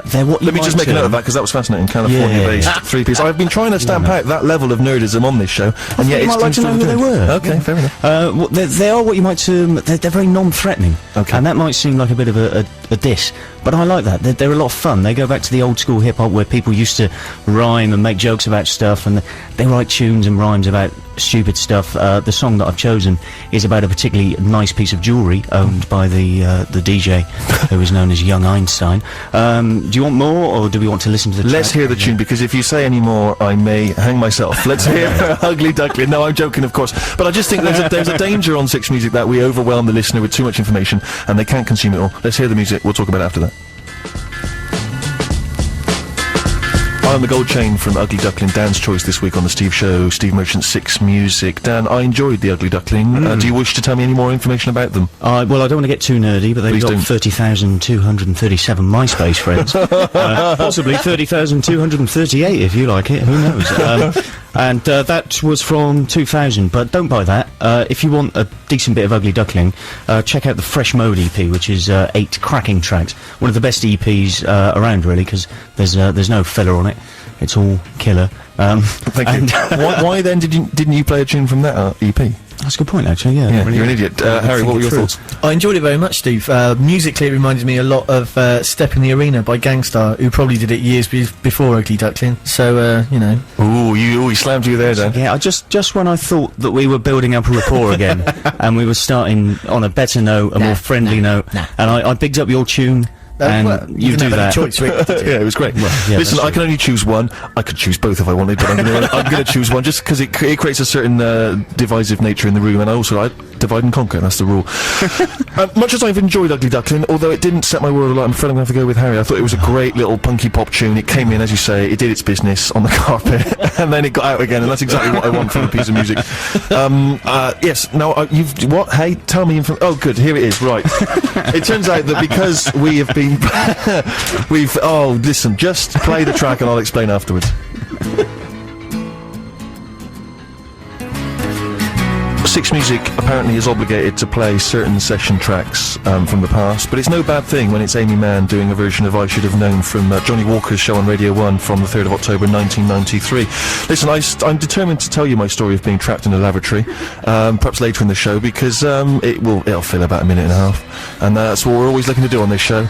They're what you Let me just might make a note of that, because that was fascinating. California-based three-piece. I've been trying to stamp out that level of nerdism on this show, and yet you might like to know who they were. Okay, fair enough. Well, they are what you might they're very non-threatening. Okay. And that might seem like a bit of a diss, but I like that. They're a lot of fun. They go back to the old school hip-hop where people used to rhyme and make jokes about stuff, and they write tunes and rhymes about stupid stuff. The song that I've chosen is about a particularly nice piece of jewellery owned by the DJ who is known as Young Einstein. Do you want more, or do we want to listen to the track? Let's hear the tune, because if you say any more, I may hang myself. Let's hear Ugly Duckling. No, I'm joking, of course. But I just think there's a danger on Six Music that we overwhelm the listener with too much information, and they can't consume it all. Let's hear the music. We'll talk about it after that. I'm the Gold Chain from Ugly Duckling, Dan's choice this week on The Steve Show. Steve Merchant, Six Music. Dan, I enjoyed the Ugly Duckling. Do you wish to tell me any more information about them? Well, I don't want to get too nerdy, but they've got 30,237 MySpace friends. Possibly 30,238 if you like it, who knows. And that was from 2000, but don't buy that. If you want a decent bit of Ugly Duckling, check out the Fresh Mode EP, which is 8 cracking tracks. One of the best EPs around, really, because there's no filler on it. It's all killer. Thank you. Why then didn't you play a tune from that EP? That's a good point, actually, yeah. You're an idiot. Harry, what were your thoughts? I enjoyed it very much, Steve. Musically, it reminded me a lot of Step in the Arena by Gangstar, who probably did it years before Ugly Duckling, so, you know. Ooh, he slammed you there, Dan. Yeah, just when I thought that we were building up a rapport again, and we were starting on a better note, a more friendly note, and I bigged up your tune. And well, you do that. Choice, yeah, it was great. Well, yeah, listen, I can only choose one. I could choose both if I wanted, but I'm going to choose one just because it creates a certain divisive nature in the room, and I divide and conquer. That's the rule. Much as I've enjoyed Ugly Duckling, although it didn't set my world alight, I'm afraid I'm going to have to go with Harry. I thought it was a great little punky pop tune. It came in, as you say, it did its business on the carpet, and then it got out again, and that's exactly what I want from a piece of music. Yes. Now you've what? Hey, tell me. Oh, good. Here it is. Right. It turns out that because we have been listen, just play the track and I'll explain afterwards. Six Music apparently is obligated to play certain session tracks from the past, but it's no bad thing when it's Amy Mann doing a version of I Should Have Known from Johnny Walker's show on Radio 1 from the 3rd of October 1993. Listen, I'm determined to tell you my story of being trapped in a lavatory, perhaps later in the show, because it'll fill about a minute and a half, and that's what we're always looking to do on this show,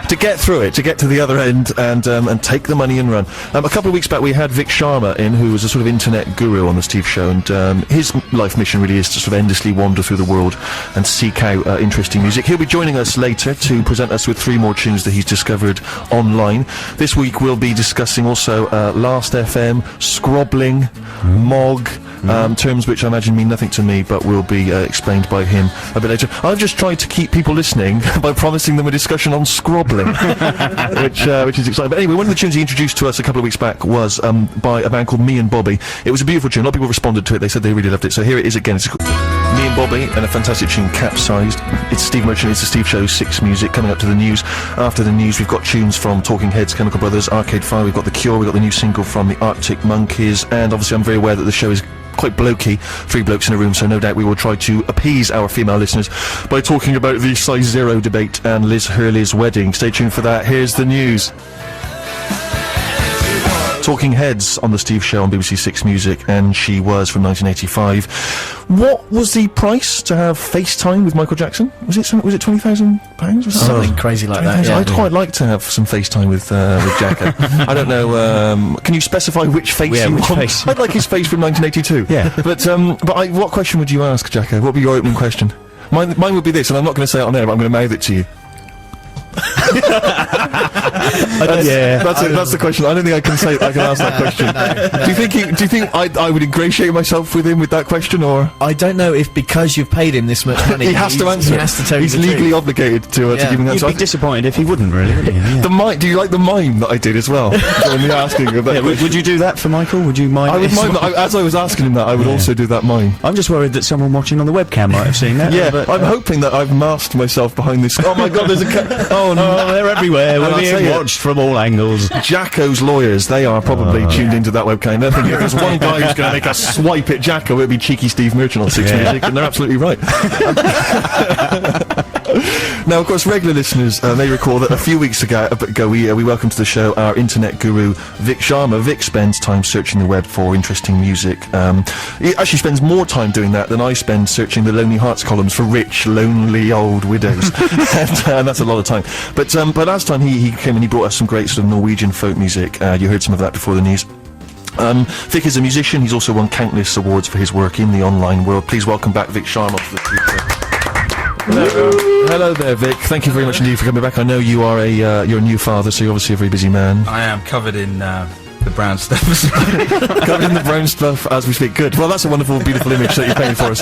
to get through it, to get to the other end, and take the money and run. A couple of weeks back we had Vic Sharma in, who was a sort of internet guru on the Steve Show, and his life mission really is to sort of endlessly wander through the world and seek out interesting music. He'll be joining us later to present us with 3 more tunes that he's discovered online. This week we'll be discussing also Last FM, Scrobbling, Mog, terms which I imagine mean nothing to me, but will be explained by him a bit later. I've just tried to keep people listening by promising them a discussion on Scrobbling, which is exciting. But anyway, one of the tunes he introduced to us a couple of weeks back was by a band called Me and Bobby. It was a beautiful tune. A lot of people responded to it. They said they really loved it. So here it is again. It's Me and Bobby, and a fantastic tune, Capsized. It's Steve Merchant, it's the Steve Show, 6 Music. Coming up to the news. After the news, we've got tunes from Talking Heads, Chemical Brothers, Arcade Fire, we've got The Cure, we've got the new single from the Arctic Monkeys, and obviously I'm very aware that the show is quite blokey, 3 blokes in a room, so no doubt we will try to appease our female listeners by talking about the size 0 debate and Liz Hurley's wedding. Stay tuned for that. Here's the news. Talking Heads on the Steve Show on BBC 6 Music, and She Was from 1985. What was the price to have FaceTime with Michael Jackson? Was it £20,000? Something crazy like that. Yeah. I'd quite like to have some FaceTime with Jacko. I don't know. Can you specify which face you want? Face? I'd like his face from 1982. Yeah. But what question would you ask, Jacko? What would be your opening question? Mine would be this, and I'm not going to say it on air, but I'm going to mouth it to you. That's the question. I don't think I can ask that question. No. Do you think I would ingratiate myself with him with that question, or I don't know if because you've paid him this much money he has to answer. He has to tell He's you the legally truth. obligated to give me that. You'd be disappointed if he wouldn't, really, wouldn't you? Yeah. The mime. Do you like the mime that I did as well? When you're asking about would you do that for Michael? Would you mind? I would mime that. As I was asking him that, I would also do that mime. I'm just worried that someone watching on the webcam might have seen that. Yeah, but I'm hoping that I've masked myself behind this. Oh my God, there's a oh no, they're everywhere. We're being watched from all angles. Jacko's lawyers, they are probably tuned into that webcam. They're thinking, if there's one guy who's going to make a swipe at Jacko, it'd be cheeky Steve Merchant on 6 Music, and they're absolutely right. Now, of course, regular listeners may recall that a few weeks ago we welcomed to the show our internet guru, Vic Sharma. Vic spends time searching the web for interesting music. He actually spends more time doing that than I spend searching the Lonely Hearts columns for rich, lonely old widows. And that's a lot of time. But last time he came and he brought us some great sort of Norwegian folk music. You heard some of that before the news. Vic is a musician. He's also won countless awards for his work in the online world. Please welcome back Vic Sharma to the studio. Hello there, Vic. Thank you very much indeed for coming back. I know you are you're a new father, so you're obviously a very busy man. I am covered in the brown stuff. Covered in the brown stuff as we speak. Good. Well, that's a wonderful, beautiful image that you're painting for us.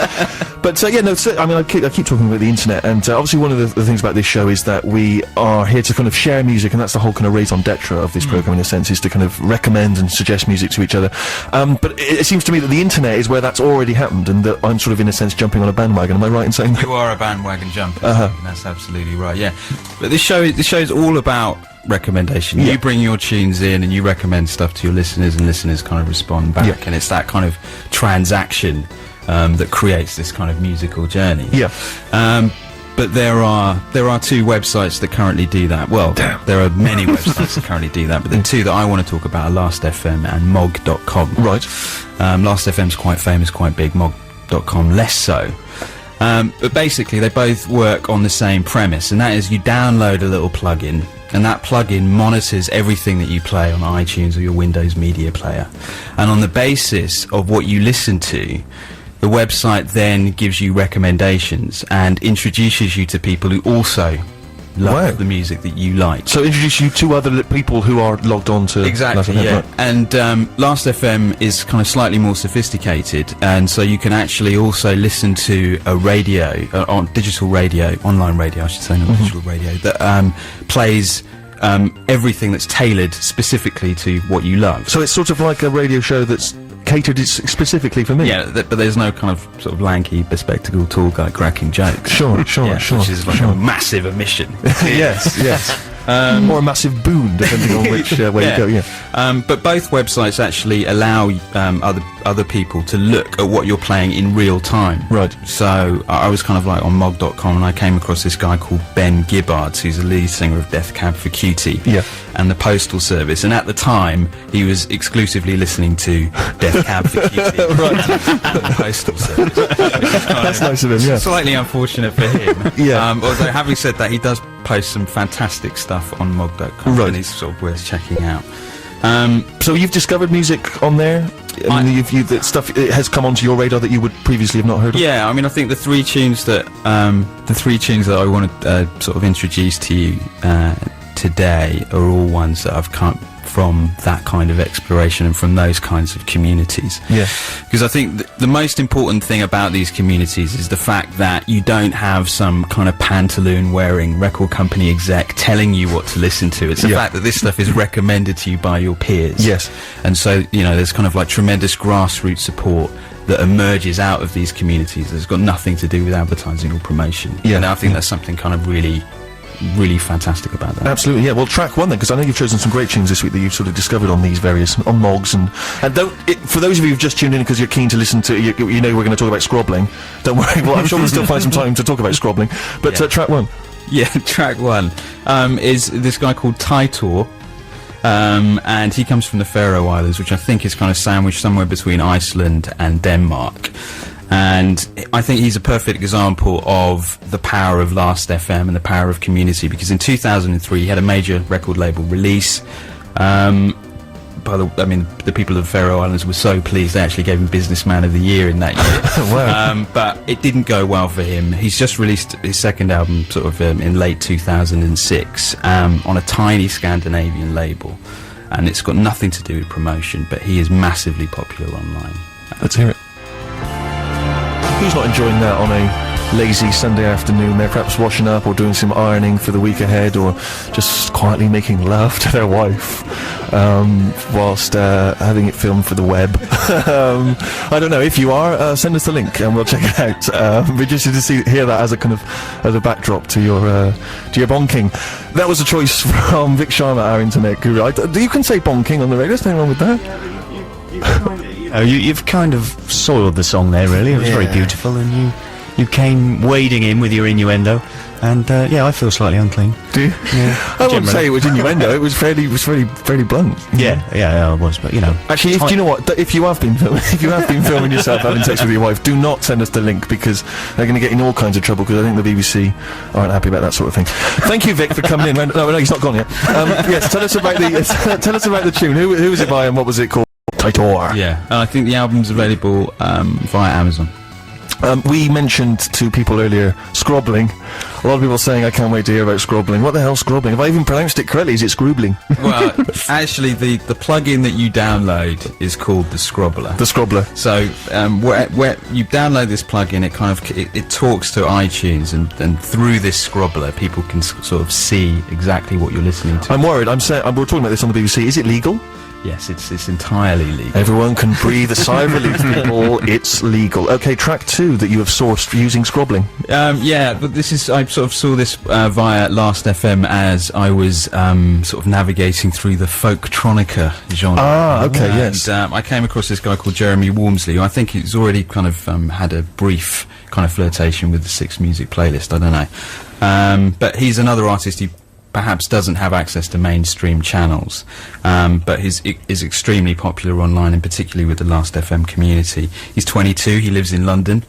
But I mean, I keep talking about the internet, and obviously one of the things about this show is that we are here to kind of share music, and that's the whole kind of raison d'etre of this program in a sense, is to kind of recommend and suggest music to each other. But it seems to me that the internet is where that's already happened, and that I'm sort of in a sense jumping on a bandwagon. Am I right in saying that? You are a bandwagon jumper. That's absolutely right. Yeah. But this show is all about recommendation. You bring your tunes in and you recommend stuff to your listeners, and listeners kind of respond back, and it's that kind of transaction that creates this kind of musical journey. But there are two websites that currently do that. Well, there are many websites that currently do that, but the two that I want to talk about are Last.fm and Mog.com. Right. Last.fm's quite famous, quite big. Mog.com less so. But basically they both work on the same premise, and that is you download a little plugin, and that plugin monitors everything that you play on iTunes or your Windows Media Player. And on the basis of what you listen to, the website then gives you recommendations and introduces you to people who also love the music that you like. So introduce you to other people who are logged on to exactly, Last.fm, right. And Last.fm is kind of slightly more sophisticated, and so you can actually also listen to a radio, on digital radio, online radio I should say, not digital radio, that plays everything that's tailored specifically to what you love. So it's sort of like a radio show that's catered specifically for me. Yeah, but there's no kind of sort of lanky, bespectacled tall guy cracking jokes. Sure. Which is like a massive omission. yes. Or a massive boon, depending on which way you go. Yeah. But both websites actually allow other people to look at what you're playing in real time. Right. So I was kind of like on Mog.com, and I came across this guy called Ben Gibbard, who's the lead singer of Death Cab for Cutie and the Postal Service. And at the time, he was exclusively listening to Death Cab for Cutie and the Postal Service. That's nice of him. Yeah. Slightly unfortunate for him. Although having said that, he does post some fantastic stuff on Mog.com, and he's sort of worth checking out. So you've discovered music on there? That stuff it has come onto your radar that you would previously have not heard of? Yeah, I mean, I think the three tunes that I want to sort of introduce to you today are all ones that I've come from that kind of exploration and from those kinds of communities. Yeah. Because I think the most important thing about these communities is the fact that you don't have some kind of pantaloon wearing record company exec telling you what to listen to. It's the fact that this stuff is recommended to you by your peers. Yes. And so, you know, there's kind of like tremendous grassroots support that emerges out of these communities. It's got nothing to do with advertising or promotion. Yeah. And I think that's something kind of really fantastic about that. Absolutely, yeah. Well, track one then, because I know you've chosen some great tunes this week that you've sort of discovered on these various, on Mogs, and for those of you who've just tuned in because you're keen to listen to, you know we're going to talk about scrobbling, don't worry, well, I'm sure we'll still find some time to talk about scrobbling, but track one. Yeah, track one is this guy called Taitor, and he comes from the Faroe Islands, which I think is kind of sandwiched somewhere between Iceland and Denmark. And I think he's a perfect example of the power of Last.fm and the power of community, because in 2003 he had a major record label release. The people of the Faroe Islands were so pleased they actually gave him Businessman of the Year in that year. Wow. But it didn't go well for him. He's just released his second album sort of in late 2006 on a tiny Scandinavian label, and it's got nothing to do with promotion, but he is massively popular online. Let's hear it. Who's not enjoying that on a lazy Sunday afternoon? They're perhaps washing up or doing some ironing for the week ahead, or just quietly making love to their wife whilst having it filmed for the web. I don't know. If you are, send us the link and we'll check it out. We're just to hear that as a kind of as a backdrop to your bonking. That was a choice from Vic Sharma, our internet guru. You can say bonking on the radio. There's nothing wrong with that. You've kind of soiled the song there, really. It was very beautiful, and You came wading in with your innuendo, and yeah, I feel slightly unclean. Do you? Yeah, I wouldn't say it was innuendo. It was fairly blunt. Yeah, I was, but you know. Actually, do you know what? If you have been filming yourself having sex with your wife, do not send us the link because they're going to get in all kinds of trouble. Because I think the BBC aren't happy about that sort of thing. Thank you, Vic, for coming in. No, he's not gone yet. Yes, tell us about the tune. Who was it by and what was it called? Titor. Yeah, and I think the album's available via Amazon. We mentioned to people earlier scrobbling. A lot of people saying, I can't wait to hear about scrobbling. What the hell's scrobbling? Have I even pronounced it correctly? Is it scroobling? Well, actually, the plugin that you download is called the Scrobbler. The Scrobbler. So, where you download this plugin, it talks to iTunes, and through this Scrobbler, people can sort of see exactly what you're listening to. I'm worried. We're talking about this on the BBC. Is it legal? Yes, it's entirely legal. Everyone can breathe a sigh of relief, people. It's legal. Okay, track 2 that you have sourced using scrobbling. Yeah, but I sort of saw this via Last FM as I was sort of navigating through the folktronica genre. Ah, okay, yes. And I came across this guy called Jeremy Walmsley, who I think he's already kind of had a brief kind of flirtation with the Six Music playlist. I don't know, but he's another artist who perhaps doesn't have access to mainstream channels, but is extremely popular online, and particularly with the Last FM community. He's 22, he lives in London,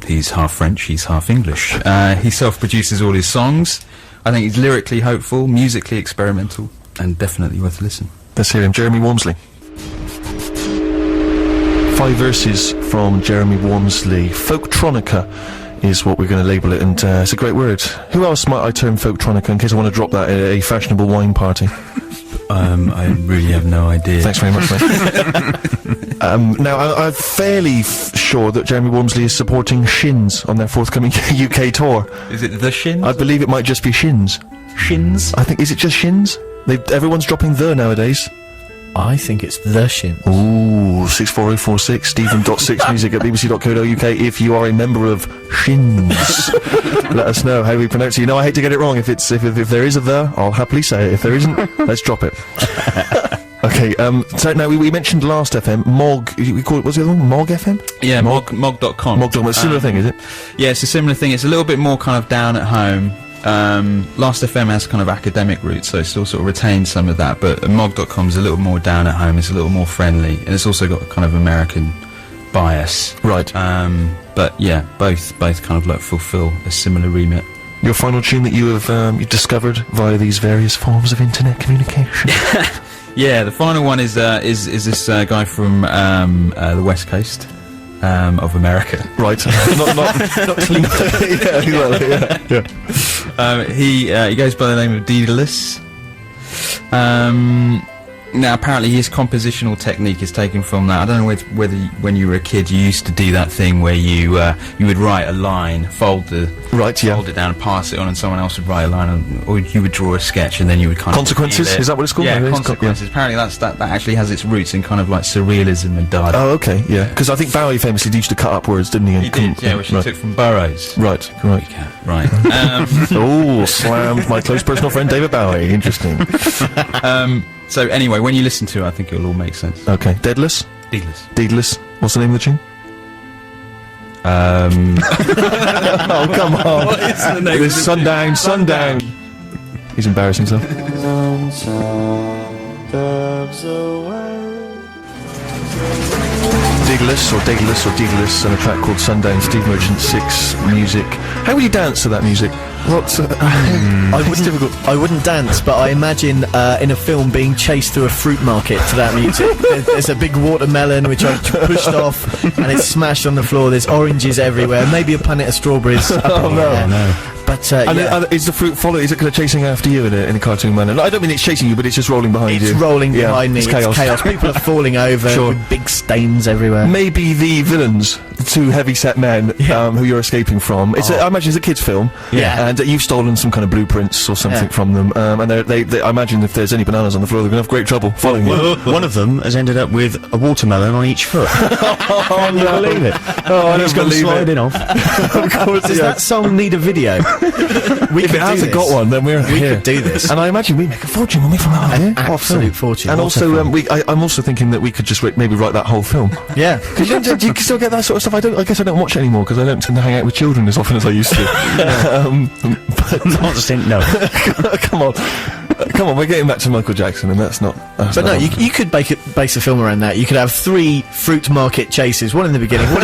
he's half French, he's half English. He self-produces all his songs. I think he's lyrically hopeful, musically experimental, and definitely worth a listen. Let's hear him. Jeremy Walmsley. 5 verses from Jeremy Walmsley. Folktronica is what we're going to label it, and it's a great word. Who else might I term folktronica in case I want to drop that at a fashionable wine party? I really have no idea. Thanks very much, mate. Now, I'm fairly sure that Jeremy Walmsley is supporting Shins on their forthcoming UK tour. Is it the Shins? I believe it might just be Shins. Shins? I think, is it just Shins? Everyone's dropping the nowadays. I think it's the Shins. Ooh, 64046, stephen.6music@bbc.co.uk if you are a member of Shins. Let us know how we pronounce it. You know, I hate to get it wrong. If there is a the, I'll happily say it. If there isn't, let's drop it. Okay, so now we mentioned Last FM, Mog, we call it, what's the other one? Mog FM? Yeah, mog.com. Mog.com, it's a similar thing, is it? Yeah, it's a similar thing. It's a little bit more kind of down at home. Last FM has kind of academic roots, so it still sort of retains some of that, but Mog.com is a little more down at home, it's a little more friendly, and it's also got a kind of American bias. Right. But yeah, both kind of like fulfill a similar remit. Your final tune that you have you discovered via these various forms of internet communication? Yeah, the final one is this guy from the West Coast. Of America. Right. not Cleveland. Yeah. He goes by the name of Daedalus. Now, apparently his compositional technique is taken from that. I don't know whether when you were a kid you used to do that thing where you would write a line, fold it down and pass it on, and someone else would write a line, or you would draw a sketch and then you would kind Consequences? of... Is that what it's called? Yeah, Consequences. Apparently that actually has its roots in kind of like surrealism and Dada. Oh, okay, yeah. Because I think Bowie famously used to cut up words, didn't he? He did, yeah, which he took from Burroughs. Right. Right. Oh, slammed my close personal friend David Bowie. Interesting. So anyway, when you listen to it, I think it'll all make sense. Okay. Daedalus? Daedalus. What's the name of the tune? Oh, come on. What is the name? It is Sundown. He's embarrassing himself. Daedalus, and a track called Sundown, Steve Merchant, 6 Music. How would you dance to that music? I wouldn't dance, but I imagine in a film being chased through a fruit market to that music. There's a big watermelon which I pushed off, and it's smashed on the floor. There's oranges everywhere, maybe a punnet of strawberries. No. But is the fruit follow? Is it kind of chasing after you in a cartoon manner? I don't mean it's chasing you, but it's just rolling behind you. It's rolling behind me. It's chaos. People are falling over with big stains everywhere. Maybe the villains, the 2 heavy-set men who you're escaping from. I imagine it's a kids' film. Yeah. And you've stolen some kind of blueprints or something from them. And I imagine if there's any bananas on the floor, they're going to have great trouble following you. One of them has ended up with a watermelon on each foot. Can you believe it? Oh, I He's don't gone believe sliding off. Of course, Does that song need a video? If it hasn't got one, then we're We here. could do this. And I imagine we make a fortune when we from out here. Absolute fortune. And What a also, film. I'm also thinking that we could just maybe write that whole film. Yeah. Because you can still get that sort of stuff I guess I don't watch it anymore because I don't tend to hang out with children as often as I used to. No. Come on. Come on, we're getting back to Michael Jackson, and that's not... But no, you could base a film around that. You could have 3 fruit market chases, one in the beginning, one